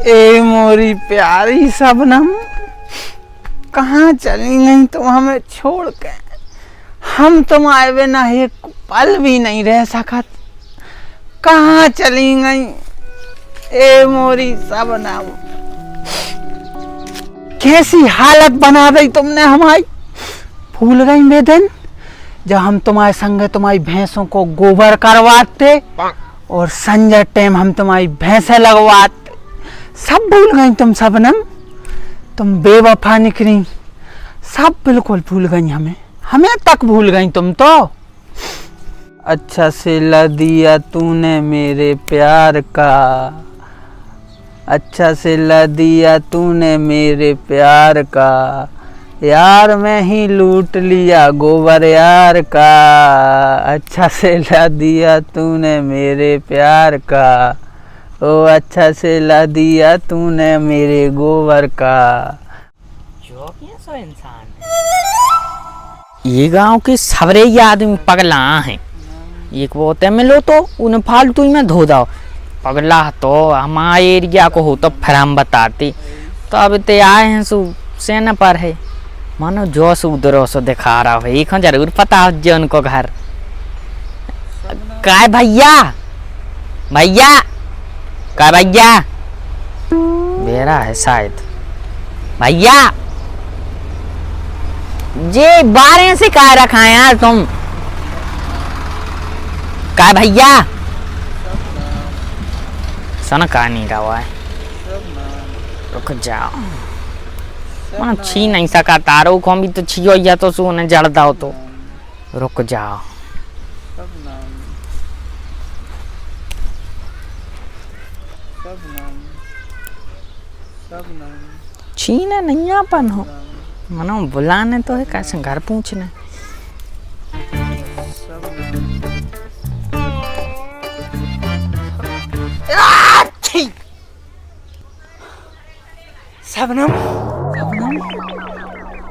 ए मोरी प्यारी शबनम, कहाँ चली गई तुम हमें छोड़ के? हम तुम्हारे बिना एक पल भी नहीं रह सकत। कहाँ चली गई ए मोरी शबनम? कैसी हालत बना दी तुमने हमारी। भूल गई वे दिन जब हम तुम्हारे संग तुम्हारी भैंसों को गोबर करवाते और संजय टाइम हम तुम्हारी भैंसें लगवाते। सब भूल गई तुम शबनम। तुम बेवफा निकली, सब बिल्कुल भूल गई। हमें तक भूल गई तुम तो। अच्छा सिला दिया तूने मेरे प्यार का, अच्छा सिला दिया तूने मेरे प्यार का, यार मैं ही लूट लिया गोबर यार का। अच्छा सिला दिया तूने मेरे प्यार का, ओ अच्छा सिला दिया तूने मेरे गोबर का। जो कैसा इंसान है। ये गांव के सवरे ही आदमी पगला हैं। एक वो होते मिलो तो उन्हें फालतू ही में धो दो। पगला तो हमारे एरिया को हो तो फिर हम बताते। तो अब ते आए हैं सु सेना पर है, मानो जो सु उधर सो दिखा रहा है। एक जरूर पता हो जो उनको घर काय भैया भैया का भैया मेरा है शायद। भैया जे 12 से काय रखा है यार तुम? का भैया सन का नहीं रहा है। रुक जाओ, मैं छी नहीं सका तारो को भी तो छियो या तो सुने जड़ता हो तो रुक जाओ। छीने नहीं अपन हो मनो बुलाने तो है कैसे घर पूछने। शबनम, शबनम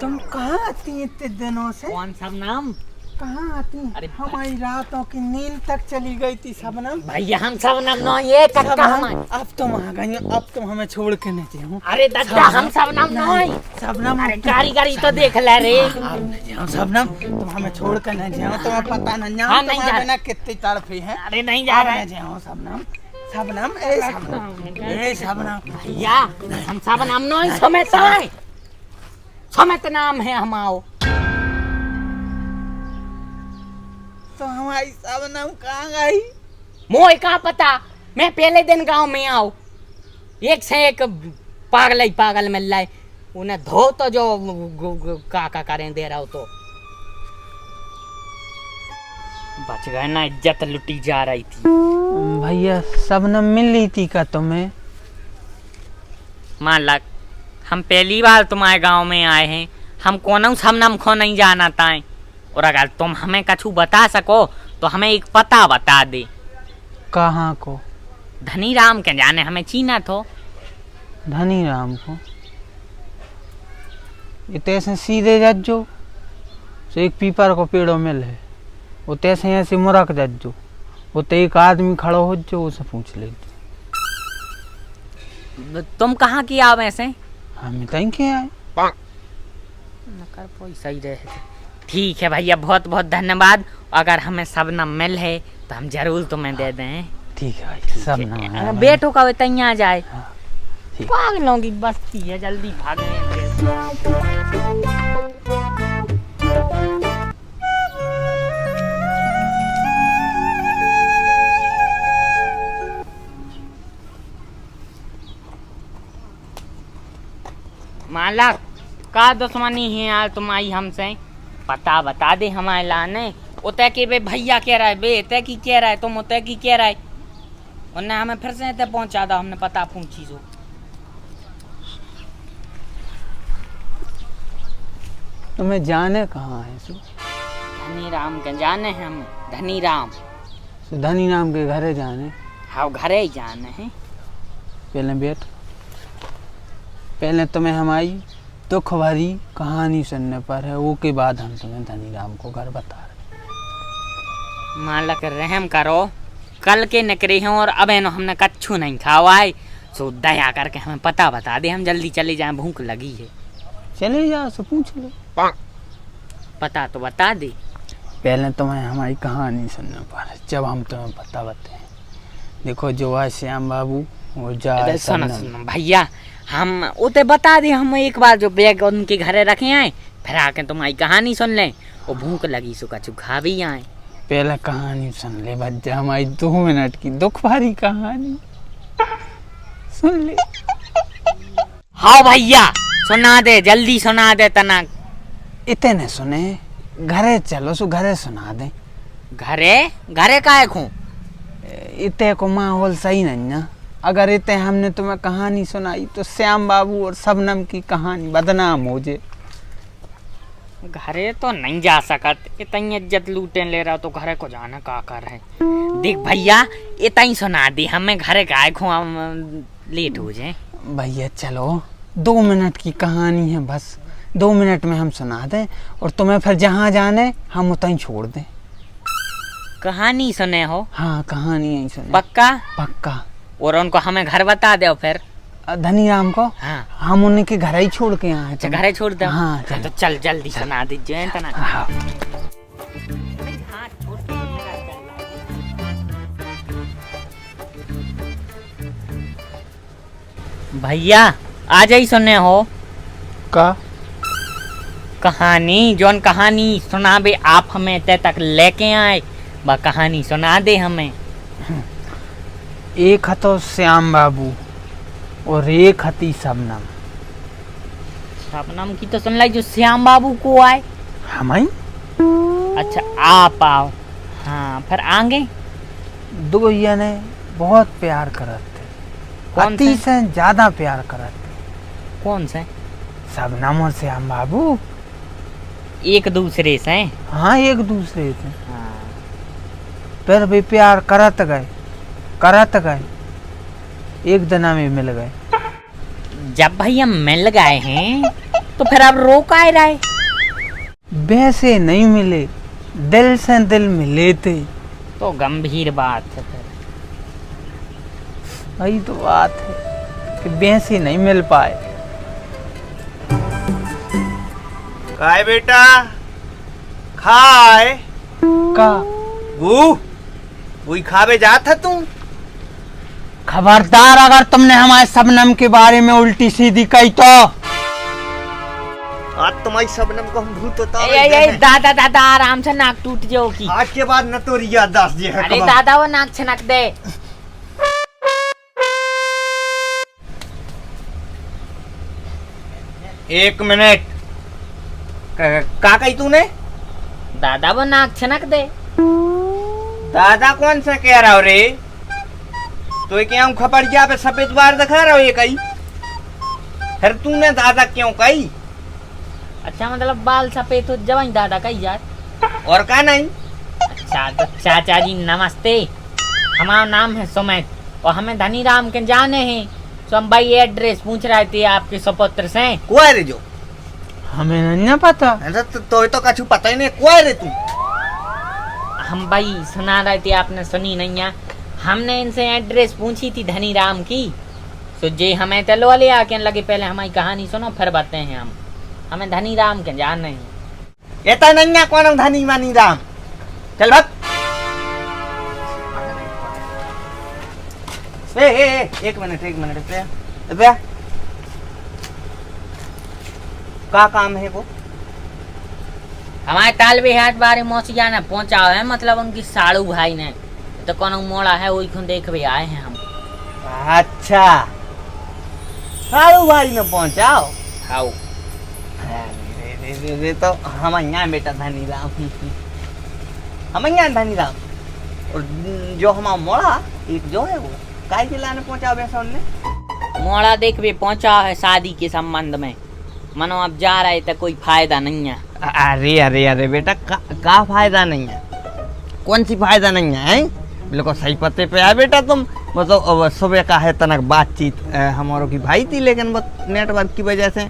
तुम कहाँ आती हैं इतने दिनों से? कौन शबनम? कहाँ आती? अरे हमारी रातों की नींद तक चली गई थी शबनम। भैया हम शबनम न ये कक्का हम। अब तुम आ गई, अब तुम हमें छोड़ के नहीं जाओ। अरे दादा हम शबनम न शबनम, अरे कारीगरी तो देख ले रे। अब नहीं जाओ शबनम, तुम हमें छोड़ के नहीं जाओ। तुम्हें पता नहीं जाओ तुम्हारे बिना कितनी तड़फी है। अरे नहीं जा रहा है। जाओ शबनम, शबनम ए शबनम, ए शबनम भैया हम शबनम न समेत है, समेत नाम है हमाओ। तो हमारी शबनम कहाँ गई? मोए कहाँ पता। मैं पहले दिन गांव में आओ, एक से एक पागल ही पागल मिल रहा है। उन्हें धो तो जो का करें दे रहा हो तो बच गए ना, इज्जत लुटी जा रही थी। भैया शबनम मिल रही थी का तुम्हें? मालक हम पहली बार तुम्हारे गांव में आए हैं, हम कौन शबनम को नहीं जाना था। और अगर तुम हमें कछु बता सको तो हमें एक पता बता दे। कहाँ को? धनी राम के जाने हमें चीना तो। धनी राम को इतने से सीधे जज्जो तो एक पीपर को पेड़ों मिल है, उतने से ऐसे मुरक जज्जो, उतने एक आदमी खड़ो हो जो उसे पूछ ले। तुम कहाँ की आओ वैसे? हम कहीं के आए। नकर पैसा ही रहे। ठीक है भैया, बहुत बहुत धन्यवाद। अगर हमें शबनम मिल है तो हम जरूर तुम्हें दे दें। ठीक है भाई, शबनम बेटो का तैयार जाए। ठीक। पागलों की बस्ती है, जल्दी भागे। मालक का दुश्मनी है यार तुम्हारी हमसे? पता बता दे हमारे लाने। उतय के बे भैया कह रहा है, बे तय की कह रहा है, तुम उतय की कह रहा है। उन्हें हमें फिर से तय पहुंचा दो, हमने पता पूछी जो। तुम्हें जाने कहाँ है? धनी राम के जाने हैं हम। धनी राम, धनी राम के घरे जाने? हाँ घरे ही जाने हैं। पहले बैठ, पहले तुम्हें हमारी दुख भरी कहानी सुनने पर है, वो के बाद हम तुम्हें धनी राम को घर बता रहे। मालक रहम करो, कल के निकले हैं और अब हमने कच्छू नहीं खावा है। सो दया करके हमें पता बता दे, हम जल्दी चले जाएं, भूख लगी है। चले जाओ, से पूछ लो। पता तो बता दे। पहले तुम्हें हमारी कहानी सुनना पड़े, जब हम तुम्हें पता बताएं। देखो जो है श्याम बाबू वो जा सुनो सुनो भैया, हम उते बता दे, हम एक बार जो बैग उनके घरे रखे आए, फिर आके तुम्हारी कहानी सुन लें। वो भूख लगी सो कछु खा भी आए। पहले कहानी सुन ले बच्चा, हमारी 2 मिनट की दुख भरी कहानी सुन ले। हाँ भैया सुना दे, जल्दी सुना दे तना। इतने सुने, घरे चलो सो घरे सुना दे। घरे घरे काहे खूं? इतने को माहौल सही नहीं ना। अगर इतने हमने तुम्हें कहानी सुनाई तो श्याम बाबू और शबनम की कहानी बदनाम हो जाए। घरे तो नहीं जा सकत, इतनी इज्जत लूटे ले रहा तो घरे को जाना का कर है। देख भैया इतना ही सुना दे, हमें घरे गाय खो, हम लेट हो जाए। भैया चलो, 2 मिनट की कहानी है बस, 2 मिनट में हम सुना दें और तुम्हें फिर जहाँ जाने हम उतहीं छोड़ दें। कहानी सुने हो? हाँ कहानी यही सुने। पक्का? पक्का। और उनको हमें घर बता दो फिर। धनी राम को? हाँ हम उनके घर ही छोड़ के आए। अच्छा घरे छोड़ दो। हाँ तो चल जल्दी सुना दीजिए तना। हाँ। भैया आज ही सुने हो का कहानी, जोन कहानी सुना बे आप हमें ते तक लेके आए, वह कहानी सुना दे हमें। एक हतो श्याम बाबू और एक हती शबनम। शबनम की तो सुन लाई, जो श्याम बाबू को आए हम अच्छा आप आओ। हाँ फिर आगे 2 जने बहुत प्यार करत थे, कौन अति से ज्यादा प्यार करत थे। कौन से? शबनम और श्याम बाबू एक दूसरे से? हाँ एक दूसरे से। हाँ। फिर भी प्यार करत गए, एक दिना में मिल गए। जब भैया मिल गए हैं तो फिर अब रो काहे रहे? वैसे नहीं मिले, दिल से दिल मिले थे। तो गंभीर बात है फिर। वही तो बात है कि वैसे नहीं मिल पाए। काय बेटा खाए का वही खावे जात है तू? खबरदार अगर तुमने हमारे शबनम के बारे में उल्टी सीधी कही तो। आज तुम्हारी शबनम को हम भूत दादा दादा आराम से, नाक टूट जाओ की। आज के बाद न तो रिया दास जी है। अरे दादा वो नाक छनक दे। एक मिनट, का कही तूने? दादा वो नाक छनक दे। दादा कौन सा कह रहा हो रे? तो क्या हम खपड़िया पे सफेद बार दिखा रहा हो ये कही? फिर तूने दादा क्यों कही? अच्छा मतलब बाल सफेद हो जवाई दादा कही यार। और का नहीं? अच्छा तो चाचा जी नमस्ते, हमारा नाम है सुमित और हमें धनी राम के जाने हैं, तो हम भाई एड्रेस पूछ रहे थे आपके सुपुत्र से। कोई रे जो हमें नहीं पता। तो कछु पता ही नहीं, कोई रे तू? हम भाई सुना रहे थे, आपने सुनी नहीं है? हमने इनसे एड्रेस पूछी थी धनी राम की, तो जे हमें तलो ले आके लगे पहले हमारी कहानी सुनो फिर बताते हैं हम। हमें धनी राम के जाने हैं। ये तो नहीं है कौन धनी मानी राम। चल भाग। एक मिनट रुपया का काम है वो? हमारे तालबे हाथ बारे मौसिया ने पहुंचा है, मतलब उनकी साड़ू भाई ने तो कौन मोड़ा है वही खुद देख भी आए हैं हम। अच्छा साड़ू भाई ने पहुंचाओ। आओ रे तो हम यहाँ बेटा धनी राम, हम यहाँ धनी राम। और जो हमारा मोड़ा एक जो है वो काय के लाने पहुंचा वैसा उनने? मोड़ा देख भी पहुंचा है शादी के संबंध में, मनो अब जा रहे तो कोई फायदा नहीं है। अरे अरे अरे बेटा का फायदा नहीं है? कौन सी फायदा नहीं है? बिल्कुल सही पते पे आए बेटा तुम। मतलब सुबह का है तनक बातचीत हमारों की भाई थी, लेकिन बस नेटवर्क की वजह से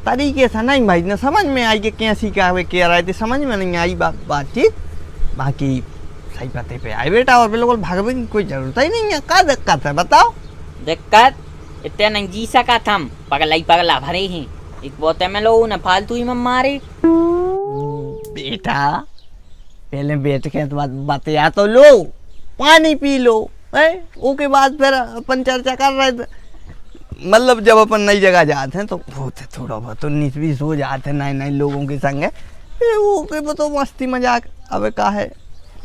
तरीके से नहीं भाई ने समझ में आई कि कैसी क्या वे कह रहे थे, समझ में नहीं आई बातचीत। बाकी सही पते पे आए बेटा, और बिल्कुल भागने की कोई जरूरत ही नहीं है। क्या दिक्कत है बताओ? दिक्कत इतने नहीं जी सका था हम, पगला ही पगला भरे हैं। एक बोते में लो न फालतू ही में मारे। बेटा पहले बैठ के तो बतिया तो लो, पानी पी लो, है उसके बाद फिर अपन चर्चा कर रहे थे। मतलब जब अपन नई जगह जाते हैं तो होते थोड़ा बहुत 19-20 हो जाते हैं नए नए लोगों के संग, वो के तो मस्ती मजाक। अब का है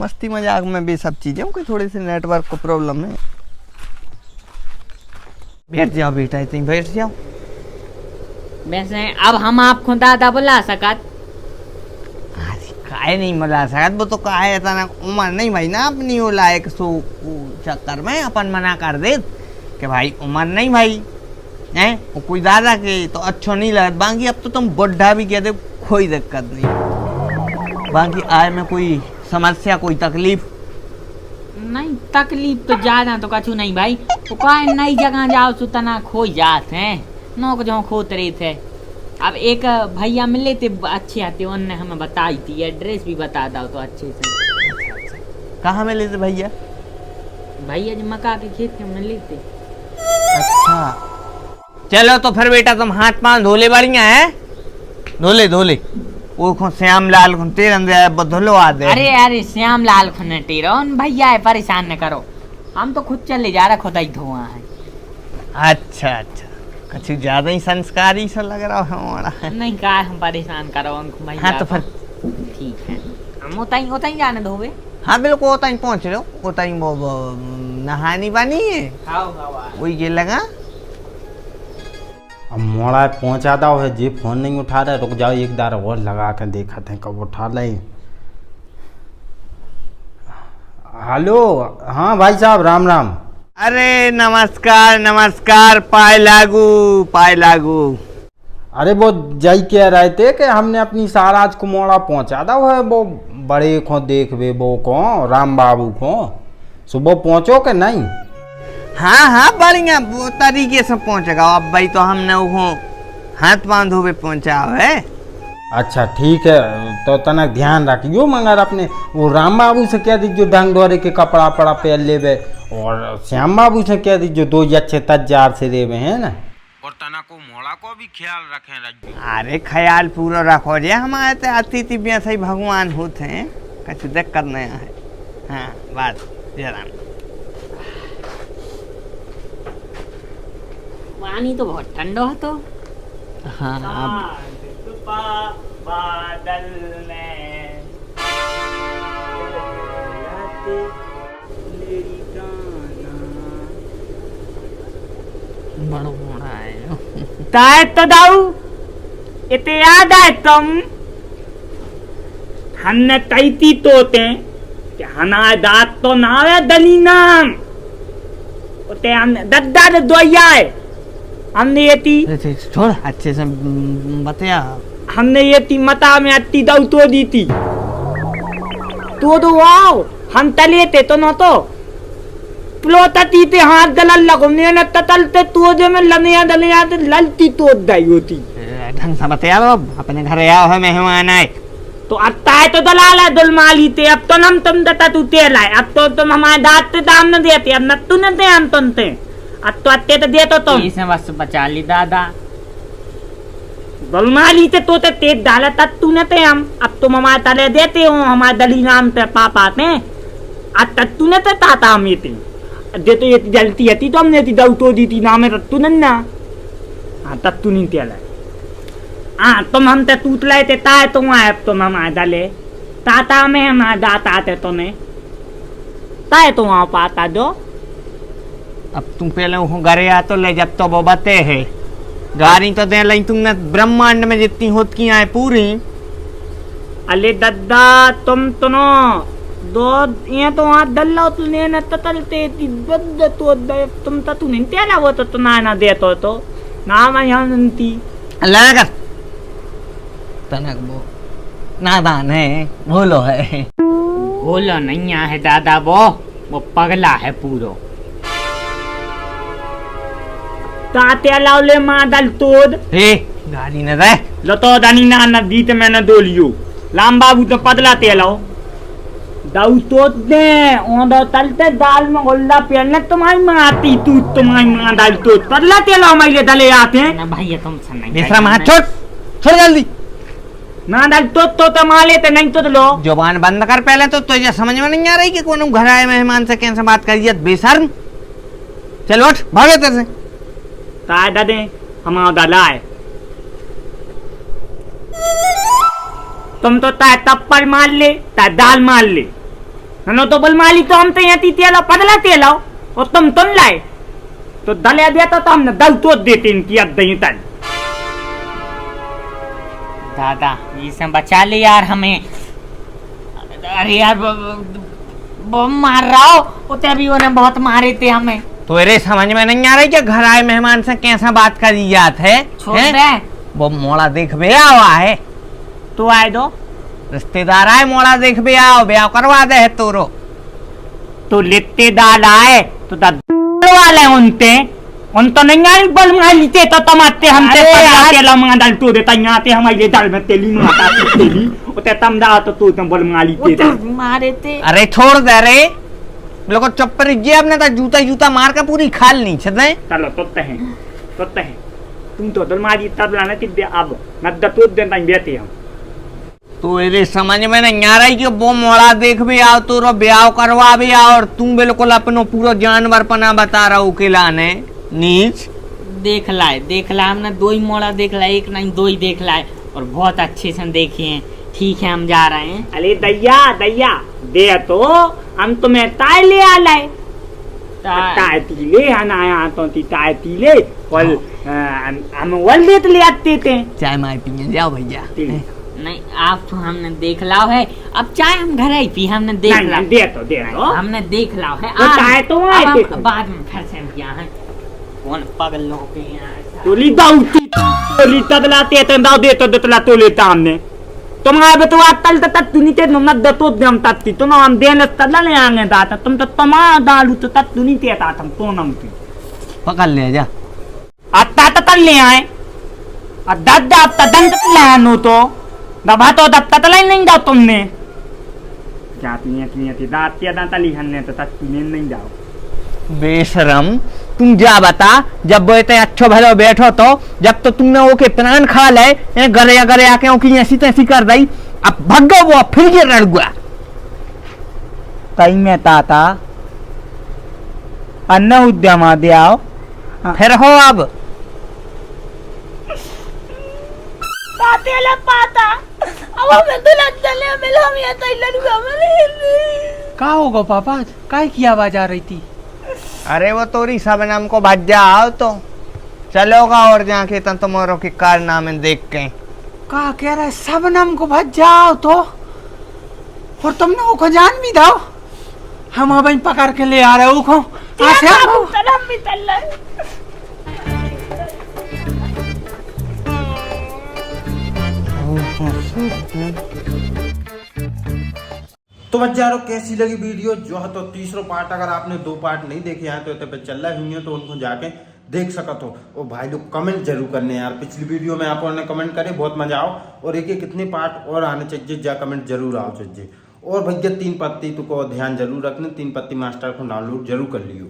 मस्ती मजाक में भी सब चीज़ें कि थोड़ी सी नेटवर्क को प्रॉब्लम है। बैठ जाओ बेटा, इतनी बैठ जाओ। वैसे अब हम आपको दादा बुला सकत? काहे नहीं मिला सकत, वो तो काहे इतना उम्र नहीं भाई ना अपनी वो लायक, सो चक्कर में अपन मना कर दे कि भाई उम्र नहीं भाई हैं, वो कोई दादा के तो अच्छा नहीं लगत। बाकी अब तो तुम बुढ़ा भी कह दे कोई दिक्कत नहीं। बाकी आए में कोई समस्या कोई तकलीफ नहीं, तकलीफ तो ज्यादा तो कछु नहीं भाई। वो कहा नई जगह जाओ तो तना खो जात हैं, नौक जो खोत रहे थे। अब एक भैया मिले थे अच्छे आते, उनने हमें बताई थी, एड्रेस भी बता दो तो अच्छे से। कहाँ मिले थे भैया? भैया जो मक्का के खेत में मिले थे। अच्छा चलो तो फिर बेटा तुम हाथ पांव धोले बढ़िया है, धोले धोले। वो श्याम लाल को तेरे धुलो आ दे। अरे अरे श्याम लाल को न टेरो भैया है, परेशान न करो, हम तो खुद चले जा रहे, खुद ही धोआ है। अच्छा अच्छा, कुछ ज्यादा ही संस्कारी सा लग रहा है हमारा। नहीं कहा हम परेशान करो उनको भैया। हाँ तो फिर ठीक है, हम उताई जाने धोवे। हाँ बिल्कुल उताई पहुँच रहे हो, उताई वो नहानी पानी है वही के लगा। अब मोड़ा पहुंचा दो है जी, फोन नहीं उठा रहा, रुक जाओ एक बार और लगा कर देखा थे कब उठा ले। हेलो हाँ भाई साहब राम राम। अरे नमस्कार नमस्कार, पाए लागू। अरे वो जय कह रहे थे कि हमने अपनी साराज को मोड़ा पहुंचा दो है, वो बड़े को देख वे वो को राम बाबू को, सुबह पहुंचो कि नहीं? हाँ बढ़िया वो तरीके से पहुंचेगा। अब भाई तो हमने वो हाथ पांव धोवे पहुंचा है। अच्छा ठीक है, तो तनक ध्यान रखियो, मगर अपने वो राम बाबू से कह दीजिए ढंग ढोरे के कपड़ा पड़ा पहन लेवे, और श्याम बाबू से कह दीजिए 2 अच्छे तजार से रेवे है ना, और तना को मोड़ा को भी ख्याल रखें। अरे ख्याल पूरा रखो जे, हमारे तो अतिथि भी सही भगवान होते हैं, कुछ दिक्कत नहीं है। हाँ बात जरा पानी तो बहुत ठंडा है तो। हाँ बादल में बड़ो मोड़ा है ताए तो दाऊ इते याद है तुम हमने तैती तोते कि हना दात तो ना है दलीना उते हमने दद्दा दे दोया है। हमने ये ती छोड़ अच्छे से बतिया, हमने ये ती मता में अट्टी दाऊ तो दी थी तो वाओ हम तले थे तो न तो प्लोतती थे हाथ दलल लगो ने न ततलते तो जे में लनिया दलिया ते ललती तो दाई होती। ढंग से बतिया लो, अपने घर आओ है मेहमान आए तो अत्ता है तो दलाला दुलमाली थे, अब तो नम तुम दता तू ते लाए, अब तो तुम हमारे दांत ते दाम न देते, अब न तू न दे हम तुमते, अब तो अत्ते तो दे तो तुम इसने बस बचा ली दादा दुलमाली ते तो ते डाला तब तू न ते हम, अब तुम हमारे तले देते हो हमारे दली नाम पे पापा ते अब तक तू न ते ताता हम ये दे तो ये जलती है तो हमने दाऊ तो दी थी नाम रत्तू नन्ना। हाँ तब तू नहीं तेला, हाँ तुम हम ते तूत लाए थे ताए तुम आए, अब तुम हम डाले ताता में हमारे दाता आते तुम्हें ताए तुम वहाँ पाता दो। अब तुम पहले वो घरे आ तो ले, जब तो वो बते है गाड़ी तो दे लाई तुमने ब्रह्मांड में जितनी होती है पूरी। अले दद्दा तुम तो नो दो ये तो हाथ दल्ला तुमने न ततलते ती बद तो दे तुम तो तू नहीं तेरा वो तो ना दे तो ना मैं यहाँ नंती अल्लाह कर तनक वो नादान है, भोलो है। भोलो नहीं है दादा, वो पगला है पूरो। ताते लावले मां दल तोद हे गाड़ी न दे लो तो दानी ना नदी ते मैंने दो लियो लाम बाबू तो पदला ते लाओ दाऊ तो दे ओंदो तलते दाल में गोल्ला पहले तुम्हारी माती तू तुम्हारी मां दाल तो तल्ला तेला हमारे दले आते हैं ना भैया तुम सुन बेशरम हाथ छोड़ छोड़ जल्दी। ना दाल तो मार लेते नहीं तो लो जुबान बंद कर पहले तो तुझे समझ में नहीं आ रही कि कौन घर आए मेहमान से कैसे बात करिए बेशर्म। चल उठ भागे तेरे से। ताए दादे हमारा दाला है तुम तो ताए तप्पल मार ले ताए दाल मार ले नो तो बल माली तो हम तो यहाँ तेला पतला तेला और तुम लाए तो दलिया देता तो हमने दल तो देते इनकी अब दही तल दादा ये सब बचा ले यार हमें। अरे यार वो मार रहा हो उते अभी उन्हें बहुत मारे थे हमें। तो अरे समझ में नहीं आ रही कि घर आए मेहमान से कैसा बात करी जात है। छोड़ दे वो मोड़ा देख बे हुआ है तू आए दो रिश्तेदार आए मोड़ा देख बे आओ ब्याह करवा दे है तोरो तो लिट्टे दाल आए तो वाले उनते उन तो नहीं आई बल माली तो तमाते हमते तेला मंगा दाल तो देता यहाँ ते हमारे दाल में तेली माता तेली उते तम दा तो तू बल माली ते मारे थे। अरे छोड़ दे रे लोग चप्पर जे अपने तो जूता मार के पूरी खाल नहीं छते। चलो तोते हैं तुम तो दल मारी तब लाने तिद्दे अब नद्दा तो देता बेते हम तो अरे समझ में नहीं आ रही कि वो मोड़ा देख भी आओ तो ब्याह करवा भी आओ और तू बिल्कुल अपनो पूरा जानवर पना बता रहा उकेला ने नीच देख ला हमने दो ही मोड़ा देख ला एक नहीं दो ही देख ला और बहुत अच्छे से देखे हैं। ठीक है हम जा रहे हैं। अरे दैया दे तो हम तुम्हें ताय ले आ लाए ताय तीले आया तो ताय तीले और हम वल देते ले आते थे चाय माय पीने जाओ भैया। नहीं आप तो हमने देख लाओ है अब चाय हम घर ही पी हमने देख ला दे तो हमने देख लाओ है चाय तो बाद में फिर से किया है कौन पागल लोग के यहाँ तोली दाउती तोली तदलाते तो दाउ दे तो दतला तो लेता हमने तुम आए बे तो तल तत तू नीते न नद तो दम तत्ती तो ना हम देन तदला ले आंगे दाता तुम तो तमा दालू तो तत तू नीते ता तुम तो नम की पकड़ ले जा अत्ता तल ले आए अदद अब तदन तल ले आनो तो दबा तो दब ततला नहीं जाओ तुमने जाती थी दांत या दांत ली हन्ने तो तत तू नहीं जाओ बेशरम। तुम जा बता जब वो इतने अच्छो भलो बैठो तो जब तो तुमने ओके प्राण खा ले गरे आके ओकी ऐसी तैसी कर दी अब भगो वो फिर ये रड़ गया कई में ताता अन्न उद्यम दे आओ फिर हो अब पाता अब मैं दुल्हन चले मिला हम ये तैलनुआ का होगा पापा काय की आवाज आ रही थी। अरे वो तोरी सबनम को भज्जा आओ तो चलोगा और जाके तन तुम्हारों के कारनामे देख के का कह रहा है सबनम को भज जाओ तो और तुमने वो को जान भी दो हम अब पकड़ के ले आ रहे हो को तो बच्चारों कैसी लगी वीडियो जो है तो तीसरा पार्ट अगर आपने 2 पार्ट नहीं देखे हैं तो इतने पे चल रही हुई तो उनको जाके देख सकत हो। और भाई लोग कमेंट जरूर करने यार पिछली वीडियो में आप लोगों ने कमेंट करे बहुत मजा आओ और एक कितने पार्ट और आने चाहिए जा कमेंट जरूर आओ चाहिए। और भैया 3 पत्ती तो को ध्यान जरूर रखना 3 पत्ती मास्टर को डाउनलोड जरूर कर लियो।